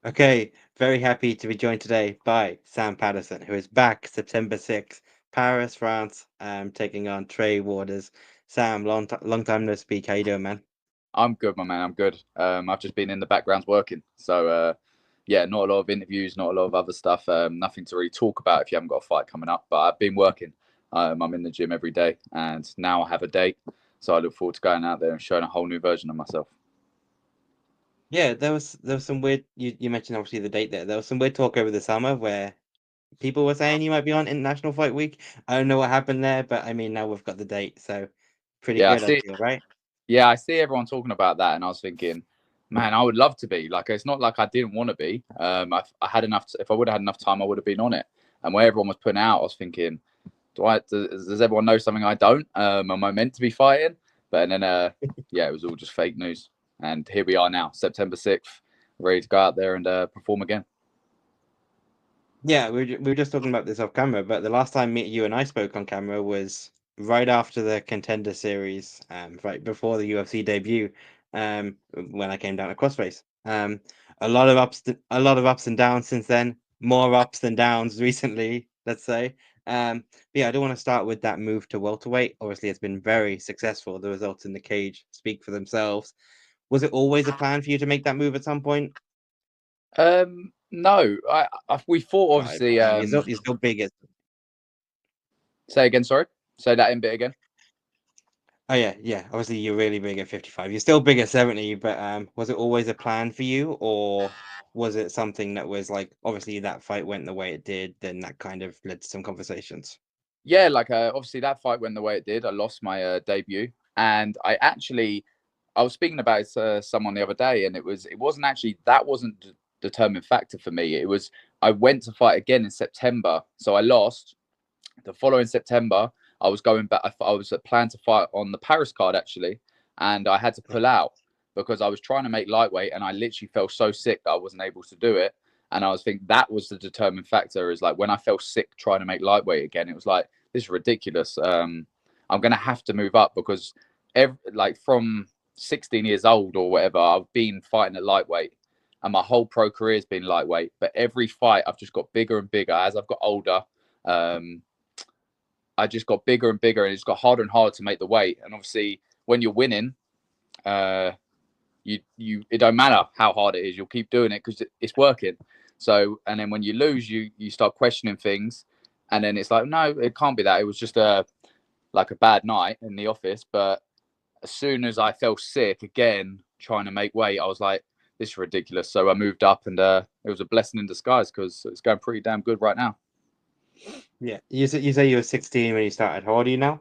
Okay, very happy to be joined today by Sam Patterson, who is back September 6th, Paris, France, taking on Trey Waters. Sam, long time no speak. How you doing, man? I'm good, my man. I'm good. I've just been in the backgrounds working. Yeah, not a lot of interviews, not a lot of other stuff. Nothing to really talk about if you haven't got a fight coming up. But I've been working. I'm in the gym every day, and now I have a date. So I look forward to going out there and showing a whole new version of myself. Yeah, there was some weird. You mentioned obviously the date there. There was some weird talk over the summer where people were saying you might be on International Fight Week. I don't know what happened there, but I mean now we've got the date, so pretty Yeah, I good, I see. feel, right? Yeah, I see everyone talking about that, and I was thinking, man, I would love to be. Like, it's not like I didn't want to be. I had enough. If I would have had enough time, I would have been on it. And where everyone was putting out, I was thinking, does everyone know something I don't? Am I meant to be fighting? But then, yeah, it was all just fake news. And here we are now, September 6th, ready to go out there and perform again. Yeah, we were just talking about this off camera, but the last time you and I spoke on camera was right after the Contender Series, right before the UFC debut, when I came down to Crossface. A lot of ups and downs since then, more ups than downs recently, let's say. But yeah, I do want to start with that move to welterweight. Obviously, it's been very successful. The results in the cage speak for themselves. Was it always a plan for you to make that move at some point? No, we thought Right, obviously. but you're still big. Say again, sorry. Say that in bit again. Oh yeah, yeah. Obviously, you're really big at 55. You're still big at 70, but was it always a plan for you, or was it something that was like obviously that fight went the way it did, then that kind of led to some conversations? Yeah, like obviously that fight went the way it did. I lost my debut, and I was speaking about it to someone the other day, and it wasn't actually that wasn't the determining factor for me. It was I went to fight again in September, so I lost. The following September, I was going back. I was planned to fight on the Paris card actually, and I had to Yeah, pull out because I was trying to make lightweight, and I literally felt so sick that I wasn't able to do it. And I was thinking that was the determining factor. Is like when I felt sick trying to make lightweight again, it was like this is ridiculous. I'm gonna have to move up because like from 16 years old or whatever, I've been fighting at lightweight, and my whole pro career has been lightweight. But every fight, I've just got bigger and bigger as I've got older. Um, I just got bigger and bigger, and it's got harder and harder to make the weight. And obviously, when you're winning, uh, you it don't matter how hard it is, you'll keep doing it because it's working. So, and then when you lose, you start questioning things, and then it's like, no, it can't be that. It was just a bad night in the office. But as soon as I felt sick again, trying to make weight, I was like, this is ridiculous. So I moved up, and it was a blessing in disguise because it's going pretty damn good right now. yeah. You say you were 16 when you started. How old are you now?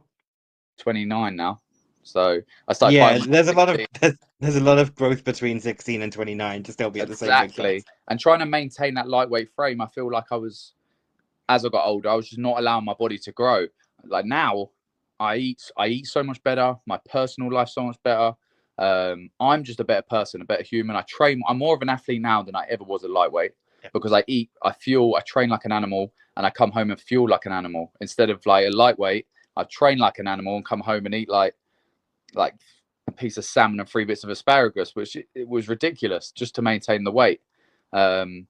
29 now. So I started Yeah, fighting when I there's a was lot of 16. there's a lot of growth between 16 and 29 to still be at the same weight Exactly. class. And trying to maintain that lightweight frame, I feel like as I got older, I was just not allowing my body to grow. Like now, I eat so much better. My personal life so much better. I'm just a better person, a better human. I train. I'm more of an athlete now than I ever was a lightweight Yeah. because I eat, I fuel, I train like an animal, and I come home and fuel like an animal. Instead of like a lightweight, I train like an animal and come home and eat like a piece of salmon and three bits of asparagus, which it was ridiculous just to maintain the weight. Um,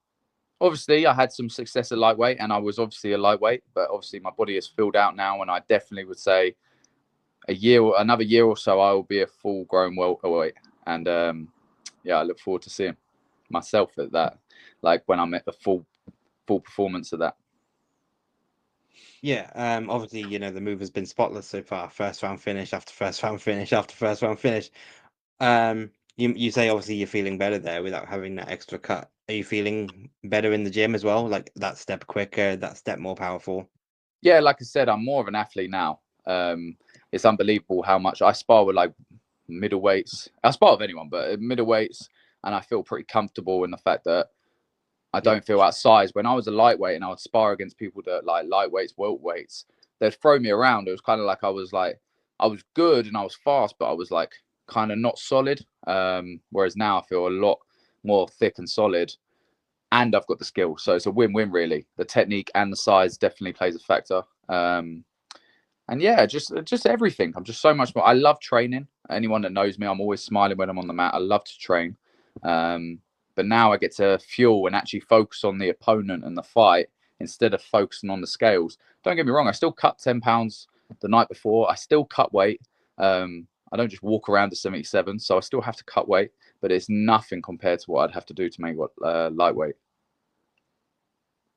Obviously, I had some success at lightweight, and I was obviously a lightweight, but obviously my body is filled out now, and I definitely would say another year or so, I will be a full-grown welterweight, and yeah, I look forward to seeing myself at that, like when I'm at the full performance of that. Yeah, obviously, the move has been spotless so far. First round finish after first round finish after first round finish. You say obviously you're feeling better there without having that extra cut. Are you feeling better in the gym as well? Like that step quicker, that step more powerful? Yeah, like I said, I'm more of an athlete now. It's unbelievable how much I spar with like middleweights. I spar with anyone, but middleweights, and I feel pretty comfortable in the fact that I Yeah. don't feel outsized. When I was a lightweight and I would spar against people that like lightweights, welterweights, they'd throw me around. It was kind of like I was good and I was fast, but I was like kind of not solid. Whereas now I feel a lot more thick and solid, and I've got the skill. So it's a win-win really. The technique and the size definitely plays a factor. And yeah, just everything. I'm just so much more. I love training. Anyone that knows me, I'm always smiling when I'm on the mat. I love to train. Um, but now I get to fuel and actually focus on the opponent and the fight instead of focusing on the scales. Don't get me wrong, I still cut 10 pounds the night before. I still cut weight. I don't just walk around to 77, so I still have to cut weight, but it's nothing compared to what I'd have to do to make lightweight.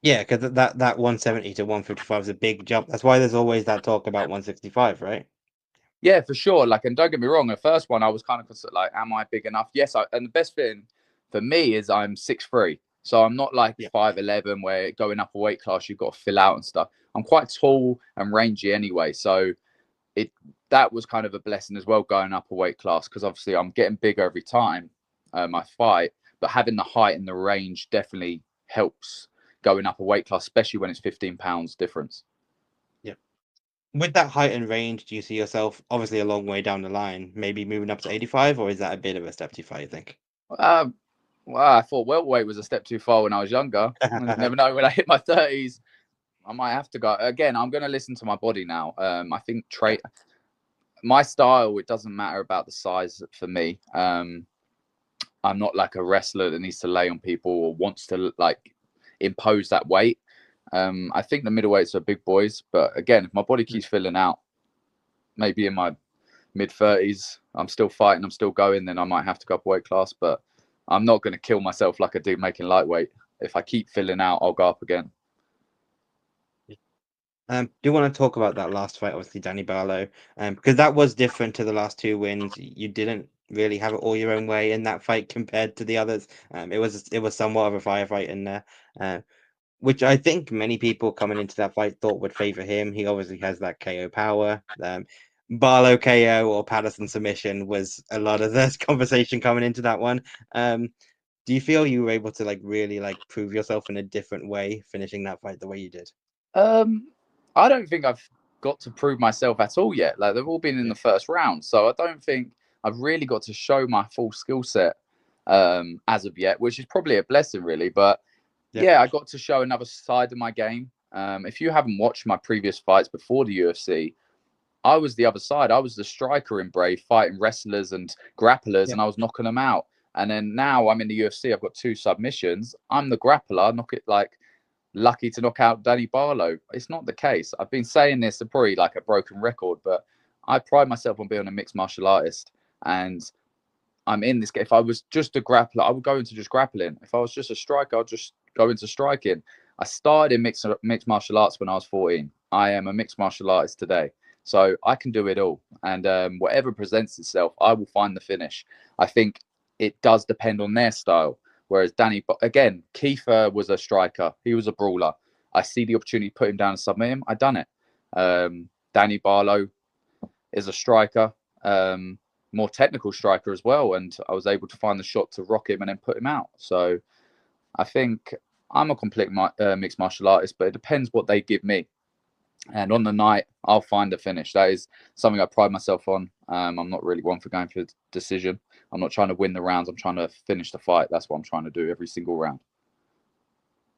Yeah, because that 170 to 155 is a big jump. That's why there's always that talk about 165, right? Yeah, for sure. Like, and don't get me wrong, the first one I was kind of like, am I big enough? Yes, and the best thing for me is I'm 6'3", so I'm not like Yeah. 5'11", where going up a weight class you've got to fill out and stuff. I'm quite tall and rangy anyway, so that was kind of a blessing as well, going up a weight class, because obviously I'm getting bigger every time I fight, but having the height and the range definitely helps going up a weight class, especially when it's 15 pounds difference. Yeah. With that height and range, do you see yourself obviously a long way down the line, maybe moving up to 85, or is that a bit of a step too far, you think? Well, I thought welterweight was a step too far when I was younger. You never know, when I hit my 30s, I might have to go. Again, I'm going to listen to my body now. I think my style, it doesn't matter about the size for me. I'm not like a wrestler that needs to lay on people or wants to like impose that weight. I think the middleweights are big boys, but again, if my body keeps filling out, maybe in my mid-30s, I'm still fighting, I'm still going, then I might have to go up a weight class, but I'm not going to kill myself like I do making lightweight. If I keep filling out, I'll go up again. Do you want to talk about that last fight, obviously Danny Barlow, because that was different to the last two wins. You didn't really have it all your own way in that fight compared to the others. It was somewhat of a firefight in there, which I think many people coming into that fight thought would favor him. He obviously has that KO power. Barlow KO or Patterson submission was a lot of this conversation coming into that one. Do you feel you were able to like really like prove yourself in a different way, finishing that fight the way you did? I don't think I've got to prove myself at all yet. Like, they've all been in Yeah. the first round, so I don't think I've really got to show my full skill set as of yet, which is probably a blessing, really. But Yeah. yeah, I got to show another side of my game. If you haven't watched my previous fights before the UFC, I was the other side. I was the striker in Brave, fighting wrestlers and grapplers, Yeah. and I was knocking them out. And then now I'm in the UFC. I've got 2 submissions. I'm the grappler, knock it like lucky to knock out Danny Barlow. It's not the case. I've been saying this probably like a broken record, but I pride myself on being a mixed martial artist, and I'm in this game. If I was just a grappler, I would go into just grappling. If I was just a striker, I'd just go into striking. I started in mixed martial arts when I was 14. I am a mixed martial artist today. So I can do it all. And whatever presents itself, I will find the finish. I think it does depend on their style. Whereas again, Kiefer was a striker. He was a brawler. I see the opportunity to put him down and submit him. I done it. Danny Barlow is a striker. More technical striker as well, and I was able to find the shot to rock him and then put him out. So I think I'm a complete mixed martial artist, but it depends what they give me. And on the night, I'll find a finish. That is something I pride myself on. I'm not really one for going for decision. I'm not trying to win the rounds. I'm trying to finish the fight. That's what I'm trying to do every single round.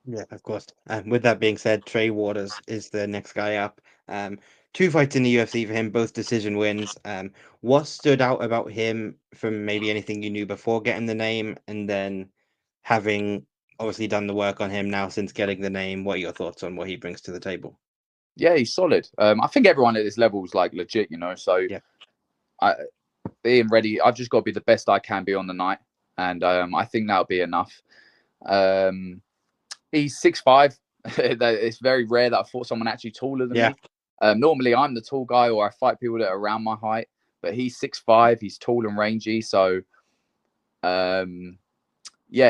Yeah, of course. With that being said, Trey Waters is the next guy up. 2 fights in the UFC for him, both decision wins. What stood out about him from maybe anything you knew before getting the name, and then having obviously done the work on him now since getting the name? What are your thoughts on what he brings to the table? Yeah, he's solid. I think everyone at this level is like legit, you know. So Yeah, I being ready, I've just got to be the best I can be on the night, and I think that'll be enough. He's 6'5". It's very rare that I fought someone actually taller than yeah, me. Normally, I'm the tall guy, or I fight people that are around my height. But he's 6'5". He's tall and rangy. So, yeah,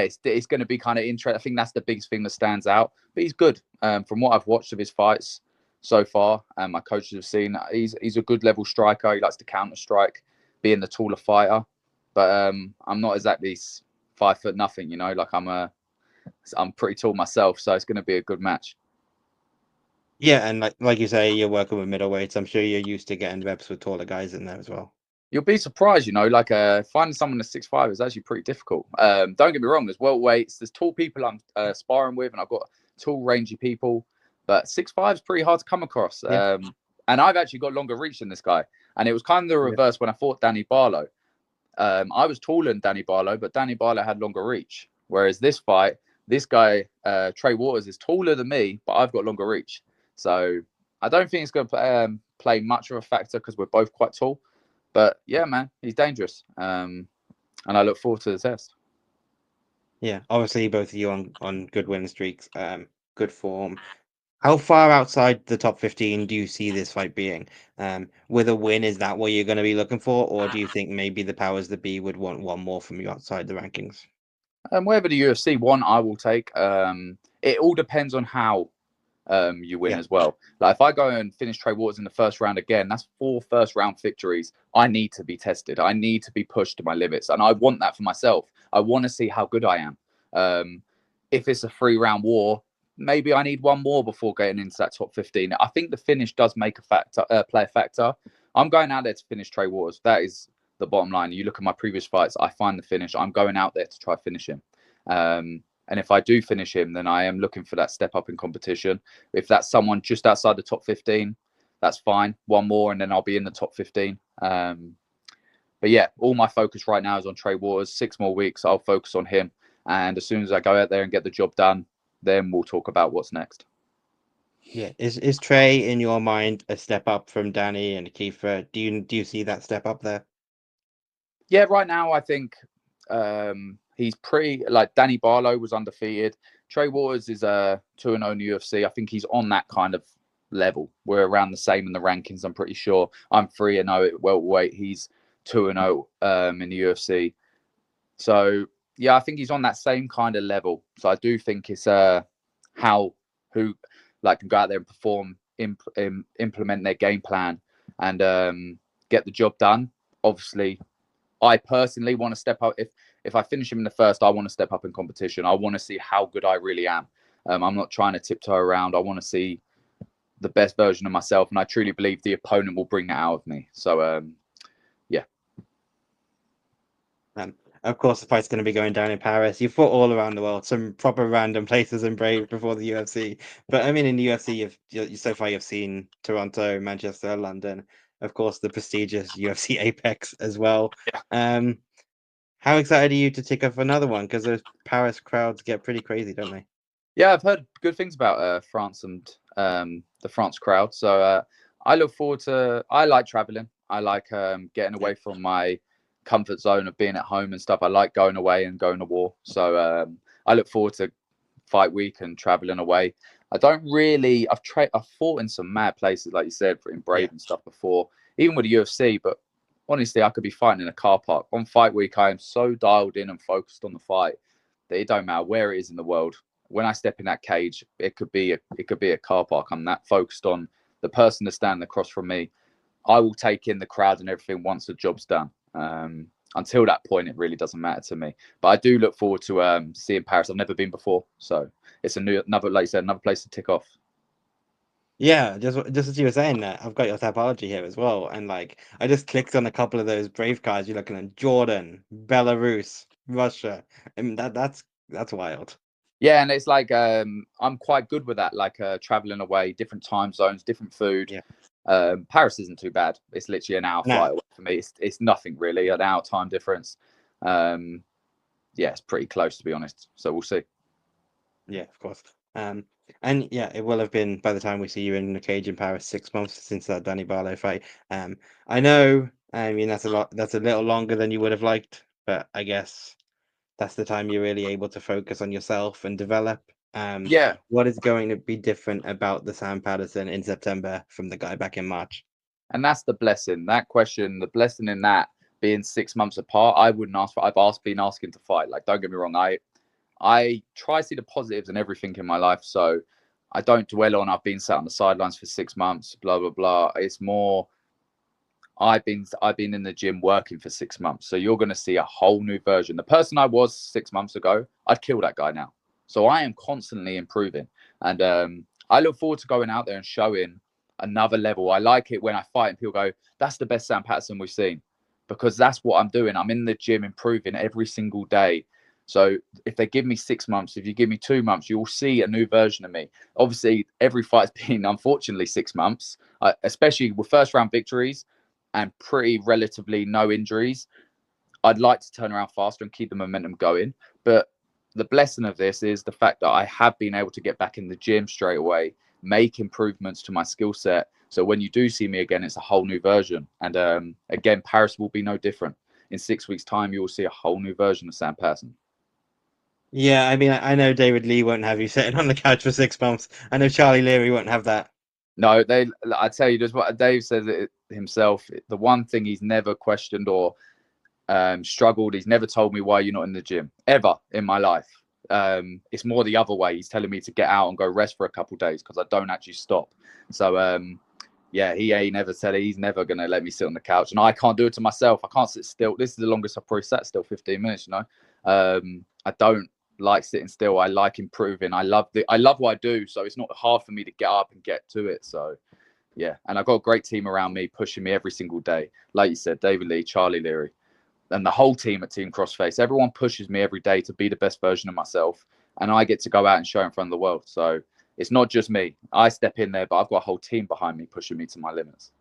it's going to be kind of interesting. I think that's the biggest thing that stands out. But he's good. From what I've watched of his fights so far, my coaches have seen, he's a good level striker. He likes to counter strike, being the taller fighter. But I'm not exactly 5 foot nothing. You know, like I'm pretty tall myself, so it's going to be a good match. yeah. And like you say, you're working with middleweights. I'm sure you're used to getting reps with taller guys in there as well. You'll be surprised, you know, like finding someone that's 6'5" is actually pretty difficult. Don't get me wrong, there's welterweights, there's tall people I'm sparring with, and I've got tall, rangy people, but 6'5" is pretty hard to come across. Yeah, And I've actually got longer reach than this guy. And it was kind of the reverse when I fought Danny Barlow. I was taller than Danny Barlow, but Danny Barlow had longer reach. Whereas this fight, this guy, Trey Waters, is taller than me, but I've got longer reach. So I don't think it's going to play much of a factor because we're both quite tall. But yeah, man, he's dangerous. And I look forward to the test. Yeah, obviously both of you on good win streaks, good form. How far outside the top 15 do you see this fight being? With a win, is that what you're going to be looking for, or do you think maybe the powers that be would want one more from you outside the rankings? Wherever the UFC want, I will take. It all depends on how you win Yeah, as well. Like if I go and finish Trey Waters in the first round again, that's 4 first round victories. I need to be tested. I need to be pushed to my limits, and I want that for myself. I want to see how good I am. If it's a 3-round war, maybe I need one more before getting into that top 15. I think the finish does make a factor, play a factor. I'm going out there to finish Trey Waters. That is the bottom line. You look at my previous fights, I find the finish. I'm going out there to try finish him. And if I do finish him, then I am looking for that step up in competition. If that's someone just outside the top 15, that's fine. One more, and then I'll be in the top 15. But yeah, all my focus right now is on Trey Waters. 6 more weeks, I'll focus on him. And as soon as I go out there and get the job done, then we'll talk about what's next. yeah. Is Trey in your mind a step up from Danny and Kiefer? Do you see that step up there? Yeah, right now I think he's pretty like Danny Barlow was undefeated. Trey Waters is 2-0 in the UFC. I think he's on that kind of level. We're around the same in the rankings. I'm pretty sure. I'm 3-0 at welterweight. He's 2-0 in the UFC. So yeah, I think he's on that same kind of level. So I do think it's who like can go out there and perform, implement their game plan, and get the job done. Obviously, I personally want to step up. If I finish him in the first, I want to step up in competition. I want to see how good I really am. I'm not trying to tiptoe around. I want to see the best version of myself, and I truly believe the opponent will bring that out of me. So, yeah. Of course, the fight's going to be going down in Paris. You fought all around the world, some proper random places and brave before the UFC. But I mean, in the UFC, so far you've seen Toronto, Manchester, London, of course, the prestigious UFC Apex as well. Yeah. How excited are you to take off another one? Because those Paris crowds get pretty crazy, don't they? Yeah, I've heard good things about France and the France crowd. So I look forward to. I like traveling. I like getting away from my comfort zone of being at home and stuff. I like going away and going to war. So I look forward to fight week and traveling away. I don't really. I've fought in some mad places, like you said, in Yeah. Brave and stuff before, even with the UFC. But honestly, I could be fighting in a car park on fight week. I am so dialed in and focused on the fight that it don't matter where it is in the world. When I step in that cage, it could be a car park. I'm that focused on the person that's standing across from me. I will take in the crowd and everything once the job's done. Until that point, it really doesn't matter to me. But I do look forward to seeing Paris. I've never been before, so it's another, like you said, another place to tick off. Yeah, just as you were saying that, I've got your typology here as well, and like I just clicked on a couple of those Brave cards. You're looking at Jordan, Belarus, Russia. I mean that's wild. Yeah, and it's like I'm quite good with that, like traveling away, different time zones, different food. Yeah. Paris isn't too bad. It's literally an hour Nah. flight away for me. It's nothing really, an hour time difference. Um, yeah, it's pretty close to be honest. So we'll see. Yeah, of course. Um, and yeah, it will have been by the time we see you in the cage in Paris 6 months since that Danny Barlow fight. I know. I mean, that's a lot. That's a little longer than you would have liked, but I guess that's the time you're really able to focus on yourself and develop. Yeah, What is going to be different about the Sam Patterson in September from the guy back in March? and that's the blessing. That question, the blessing in that being 6 months apart, I wouldn't ask for. Been asking to fight. Like, don't get me wrong. I try to see the positives in everything in my life. So I don't dwell on I've been sat on the sidelines for 6 months, blah blah blah. It's more I've been in the gym working for 6 months. So you're gonna see a whole new version. The person I was 6 months ago, I'd kill that guy now. So I am constantly improving. And I look forward to going out there and showing another level. I like it when I fight and people go, that's the best Sam Patterson we've seen. Because that's what I'm doing. I'm in the gym improving every single day. So if they give me 6 months, if you give me 2 months, you will see a new version of me. Obviously, every fight's been unfortunately 6 months, especially with first round victories and pretty relatively no injuries. I'd like to turn around faster and keep the momentum going. But the blessing of this is the fact that I have been able to get back in the gym straight away, make improvements to my skill set. So when you do see me again, it's a whole new version. And again, Paris will be no different. In 6 weeks' time, you will see a whole new version of Sam Patterson. Yeah, I mean, I know David Lee won't have you sitting on the couch for 6 months. I know Charlie Leary won't have that. No, I tell you, just what Dave says it himself. The one thing he's never questioned or struggled, he's never told me why you're not in the gym ever in my life. It's more the other way. He's telling me to get out and go rest for a couple of days because I don't actually stop. So yeah, he ain't never said it. He's never gonna let me sit on the couch, and I can't do it to myself. I can't sit still. This is the longest I've probably sat still, 15 minutes. I don't like sitting still. I like improving. I love what I do. So it's not hard for me to get up and get to it. So yeah, and I've got a great team around me pushing me every single day. Like you said, David Lee, Charlie Leary, and the whole team at Team Crossface. Everyone pushes me every day to be the best version of myself, and I get to go out and show in front of the world. So it's not just me. I step in there, but I've got a whole team behind me pushing me to my limits.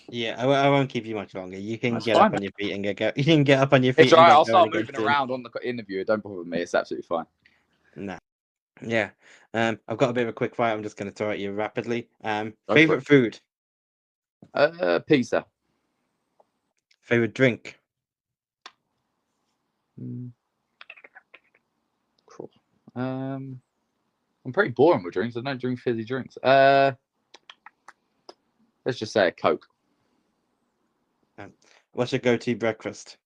Yeah, I won't keep you much longer. You can That's get fine, up on your feet and get go. You can get up on your feet it's and all right. get I'll going start again moving soon. around on the interview. It don't bother me. It's absolutely fine. Nah. Yeah. I've got a bit of a quick fire. I'm just going to throw at you rapidly. Favorite Food. Pizza. Favorite drink. Cool. I'm pretty boring with drinks. I don't drink fizzy drinks. Let's just say a Coke. What's your go-to breakfast?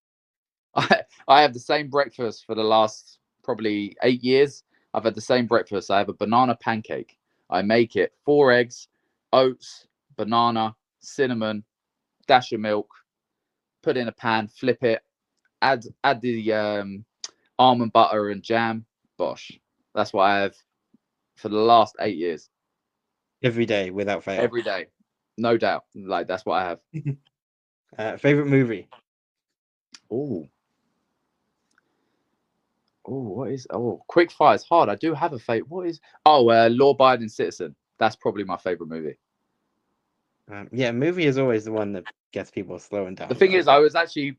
I have the same breakfast for the last probably 8 years. I've had the same breakfast. I have a banana pancake. I make it 4 eggs, oats, banana, cinnamon, dash of milk, put it in a pan, flip it, add the almond butter and jam. Bosh. That's what I have for the last 8 years. Every day, without fail. Every day. No doubt. Like, that's what I have. Favorite movie? Quick fire is hard. I do have a favorite. What is? Law Abiding Citizen. That's probably my favorite movie. Yeah, movie is always the one that gets people slowing down. The thing is, I was actually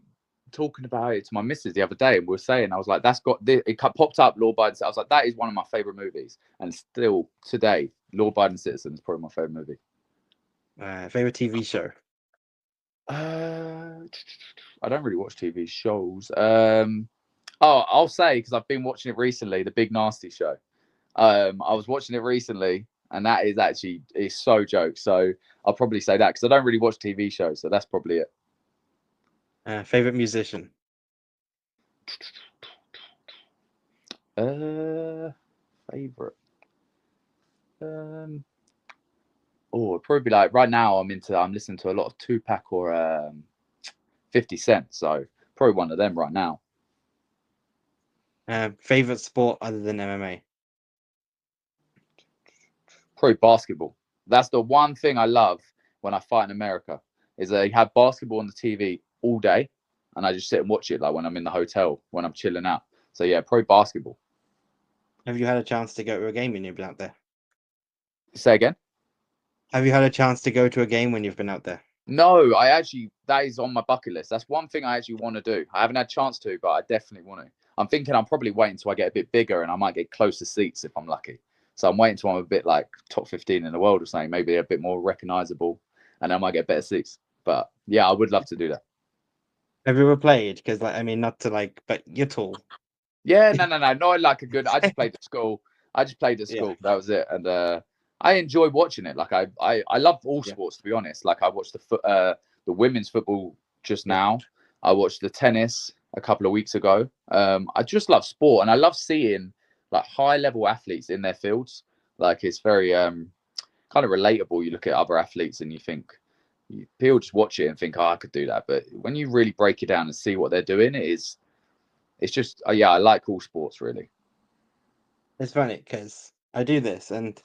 talking about it to my missus the other day, and we were saying, I was like, that's got this. It popped up, Law Abiding. I was like, that is one of my favorite movies, and still today, Law Abiding Citizen is probably my favorite movie. Favorite TV show? I don't really watch TV shows. I'll say, because I've been watching it recently, The Big Nasty Show. I was watching it recently, and that is actually, it's so jokes. So I'll probably say that, because I don't really watch TV shows, so that's probably it. Favorite musician? Favorite. Probably like right now I'm listening to a lot of Tupac or 50 Cent, so probably one of them right now. Favorite sport other than MMA? Probably basketball. That's the one thing I love when I fight in America, is they have basketball on the TV all day, and I just sit and watch it, like when I'm in the hotel, when I'm chilling out. So yeah, probably basketball. Have you had a chance to go to a game when you've been out there? Say again? Have you had a chance to go to a game when you've been out there? No, that is on my bucket list. That's one thing I actually want to do. I haven't had a chance to, but I definitely want to. I'm thinking I'm probably waiting until I get a bit bigger, and I might get closer seats if I'm lucky. So I'm waiting until I'm a bit like top 15 in the world or something, maybe a bit more recognizable, and I might get better seats. But yeah, I would love to do that. Have you ever played? Because not to but you're tall. Yeah, no, not like a good. I just played at school. Yeah. That was it, and I enjoy watching it. Like I love all sports, to be honest. Like I watched the women's football just now. I watched the tennis a couple of weeks ago. I just love sport, and I love seeing like high level athletes in their fields. Like it's very kind of relatable. You look at other athletes and you think, people just watch it and think, oh, I could do that. But when you really break it down and see what they're doing, it's just I like all sports really. It's funny because I do this, and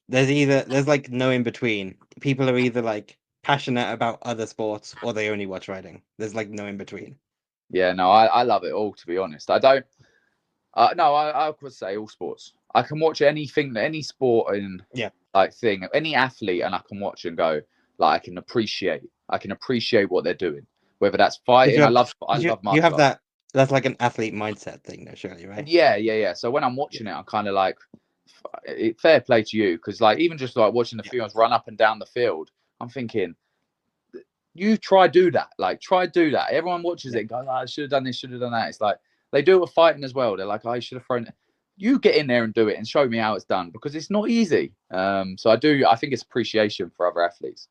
there's like no in between. People are either like passionate about other sports or they only watch riding. There's like no in between. Yeah, no, I love it all, to be honest. I don't. No, I would say all sports. I can watch anything, any sport and thing, any athlete, and I can watch and go, like I can appreciate what they're doing. Whether that's fighting, I love martial arts. That's like an athlete mindset thing, though, surely, right? Yeah. So when I'm watching it, I'm kind of like, fair play to you, because like even just like watching the females run up and down the field, I'm thinking, you try do that, like try do that. Everyone watches it, goes, I should have done this, should have done that. It's like they do it with fighting as well. They're like, I should have thrown it. You get in there and do it and show me how it's done, because it's not easy. So I think it's appreciation for other athletes.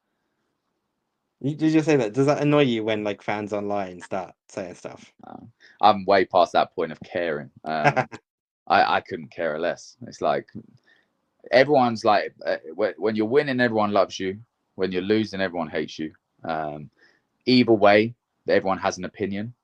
Did you say that? Does that annoy you when like fans online start saying stuff? I'm way past that point of caring. I couldn't care less. It's like everyone's like, when you're winning, everyone loves you. When you're losing, everyone hates you. Either way, everyone has an opinion.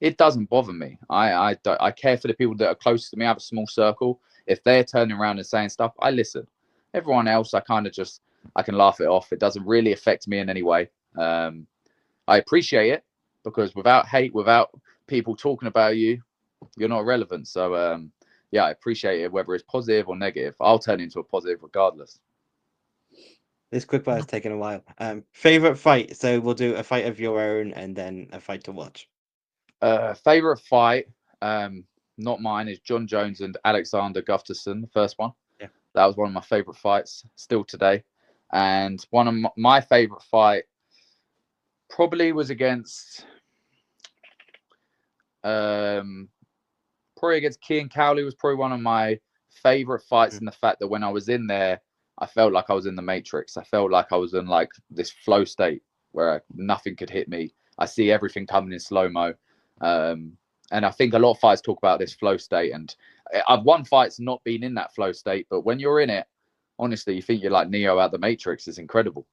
It doesn't bother me. I care for the people that are close to me. I have a small circle. If they're turning around and saying stuff, I listen. Everyone else, I kind of just, I can laugh it off. It doesn't really affect me in any way. I appreciate it, because without hate, without people talking about you, you're not relevant. So yeah, I appreciate it, whether it's positive or negative. I'll turn into a positive regardless. This quick part has taken a while. Favorite fight? So we'll do a fight of your own and then a fight to watch. Favorite fight, not mine, is John Jones and Alexander Gustafsson, the first one. Yeah. That was one of my favorite fights still today. And one of my favorite fight probably was against probably against Kean Cowley. Was probably one of my favorite fights in the fact that when I was in there, I felt like I was in the Matrix. I felt like I was in like this flow state where nothing could hit me. I see everything coming in slow-mo. And I think a lot of fights talk about this flow state, and I've won fights not been in that flow state, but when you're in it, honestly, you think you're like Neo out the Matrix. It's incredible.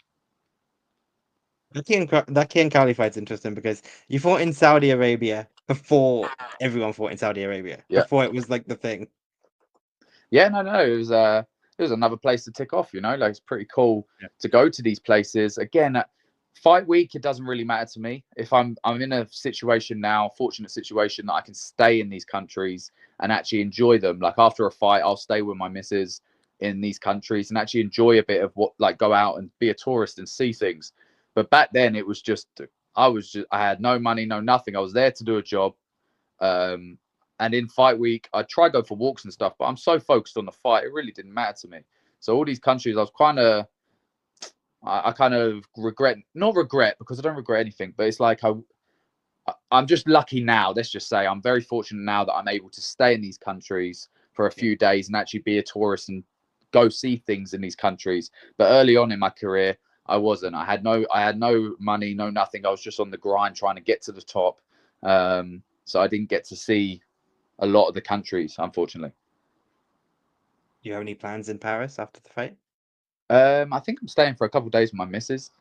That Kean Cowley fight's interesting because you fought in Saudi Arabia before everyone fought in Saudi Arabia. Yeah. Before it was like the thing. Yeah, no. It was another place to tick off, like it's pretty cool to go to these places. Again, fight week, it doesn't really matter to me. If I'm in a situation now, fortunate situation that I can stay in these countries and actually enjoy them. Like after a fight, I'll stay with my missus in these countries and actually enjoy a bit of what, like go out and be a tourist and see things. But back then it was just, I had no money, no nothing. I was there to do a job. And in fight week, I try to go for walks and stuff, but I'm so focused on the fight, it really didn't matter to me. So all these countries, I kind of not regret because I don't regret anything, but it's like I'm just lucky now. Let's just say I'm very fortunate now that I'm able to stay in these countries for a few days and actually be a tourist and go see things in these countries. But early on in my career, I wasn't. I had no money, no nothing. I was just on the grind trying to get to the top. So I didn't get to see a lot of the countries, unfortunately. Do you have any plans in Paris after the fight? I think I'm staying for a couple of days with my missus,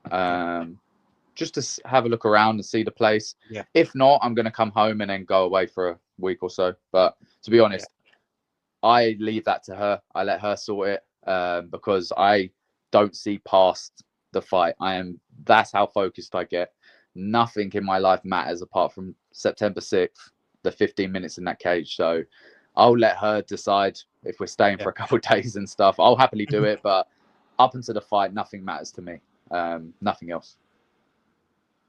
just to have a look around and see the place. Yeah. If not, I'm going to come home and then go away for a week or so. But to be honest, I leave that to her. I let her sort it because I don't see past the fight. That's how focused I get. Nothing in my life matters apart from September 6th, the 15 minutes in that cage. So I'll let her decide if we're staying for a couple of days and stuff. I'll happily do it, but up until the fight, nothing matters to me. Nothing else.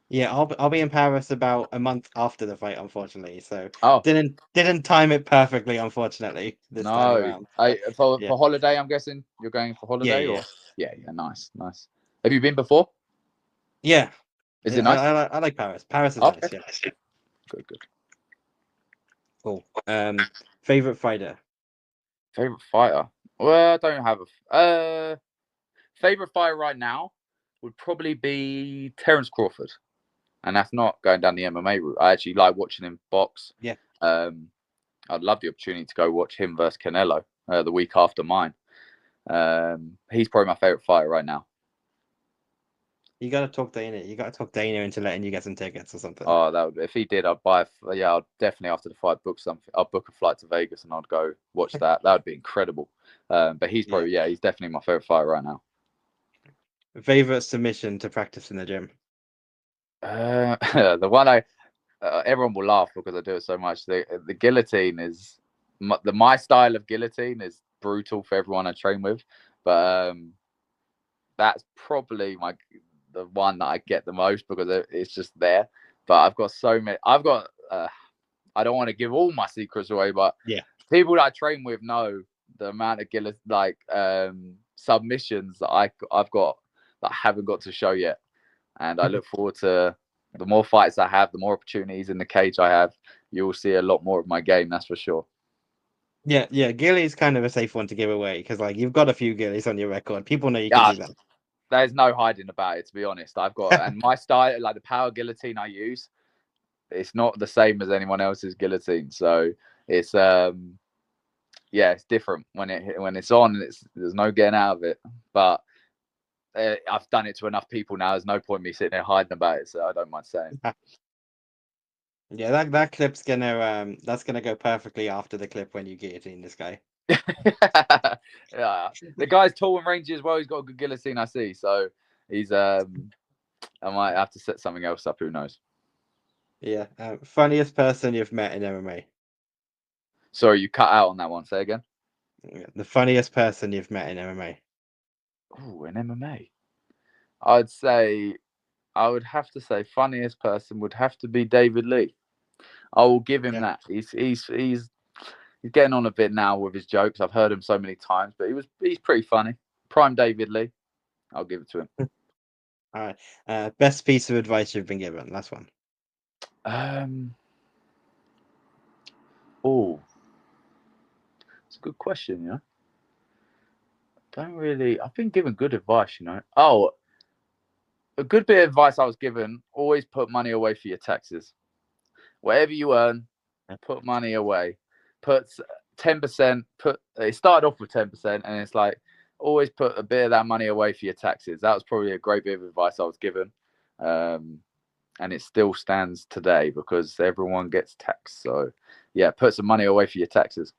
Yeah, I'll be in Paris about a month after the fight, unfortunately. So Oh, didn't time it perfectly, unfortunately, this time no. around. For Yeah. holiday, I'm guessing you're going for holiday, Yeah. or yeah, nice. Have you been before? Yeah. Is it Yeah, nice? I like Paris. Paris is Okay. nice, yeah. Good. Cool. Favorite fighter? Favorite fighter? Well, I don't have a favorite fighter right now. Would probably be Terence Crawford, and that's not going down the MMA route. I actually like watching him box. Yeah. I'd love the opportunity to go watch him versus Canelo the week after mine. He's probably my favorite fighter right now. You gotta talk Dana. You gotta talk Dana into letting you get some tickets or something. Oh, if he did, I'd buy. I'd definitely after the fight book something. I'll book a flight to Vegas and I'd go watch that. That would be incredible. But he's probably he's definitely my favorite fighter right now. Favorite submission to practice in the gym? The one everyone will laugh because I do it so much. The guillotine is my style of guillotine is brutal for everyone I train with, but that's probably the one that I get the most because it's just there. But I've got so many. I don't want to give all my secrets away, but Yeah. people that I train with know the amount of submissions that I've got that I haven't got to show yet. And I look forward to the more fights I have, the more opportunities in the cage I have. You will see a lot more of my game, that's for sure. Yeah, Gilly's kind of a safe one to give away because like you've got a few Gillies on your record. People know you can do that. There's no hiding about it, to be honest. I've got and my style, like the power guillotine I use, it's not the same as anyone else's guillotine. So it's it's different when it's on. There's no getting out of it. But I've done it to enough people now. There's no point me sitting there hiding about it. So I don't mind saying. Yeah, that clip's gonna that's gonna go perfectly after the clip when you guillotine this guy. Yeah, the guy's tall and rangy as well. He's got a good guillotine, I see. So he's I might have to set something else up. Who knows? Yeah. Funniest person you've met in MMA. Sorry, you cut out on that one. Say again. The funniest person you've met in MMA. Oh, in MMA, I would have to say funniest person would have to be David Lee. I will give him that. He's getting on a bit now with his jokes. I've heard him so many times, but he's pretty funny. Prime David Lee. I'll give it to him. All right. Best piece of advice you've been given. Last one. Oh, it's a good question. Don't really. I've been given good advice. Oh, a good bit of advice I was given: always put money away for your taxes. Whatever you earn, put money away. Put 10%. It started off with 10%, and it's like always put a bit of that money away for your taxes. That was probably a great bit of advice I was given, and it still stands today because everyone gets taxed. So, yeah, put some money away for your taxes.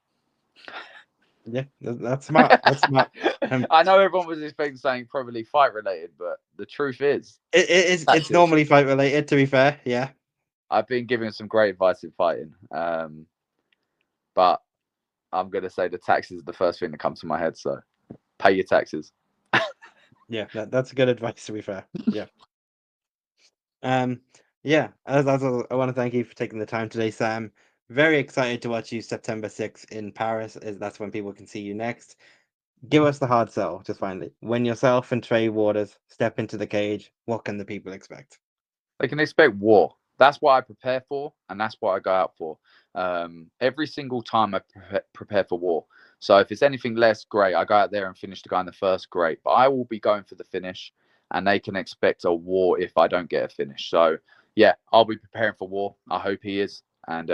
Yeah, that's smart. That's smart. I know everyone was expecting something probably fight related, but the truth is, it's normally fight related. To be fair, yeah. I've been giving some great advice in fighting, but I'm gonna say the taxes is the first thing that comes to my head. So, pay your taxes. Yeah, that's good advice. To be fair, yeah. Yeah. As I want to thank you for taking the time today, Sam. Very excited to watch you September 6th in Paris. That's when people can see you next. Give us the hard sell, just finally. When yourself and Trey Waters step into the cage, what can the people expect? They can expect war. That's what I prepare for, and that's what I go out for. Every single time I prepare for war. So if it's anything less, great. I go out there and finish the guy in the first, great. But I will be going for the finish, and they can expect a war if I don't get a finish. So yeah, I'll be preparing for war. I hope he is, and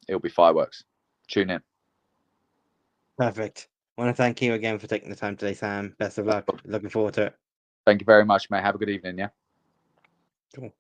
it'll be fireworks. Tune in. Perfect. I want to thank you again for taking the time today, Sam. Best of luck. Looking forward to it. Thank you very much, mate. Have a good evening. Yeah. Cool.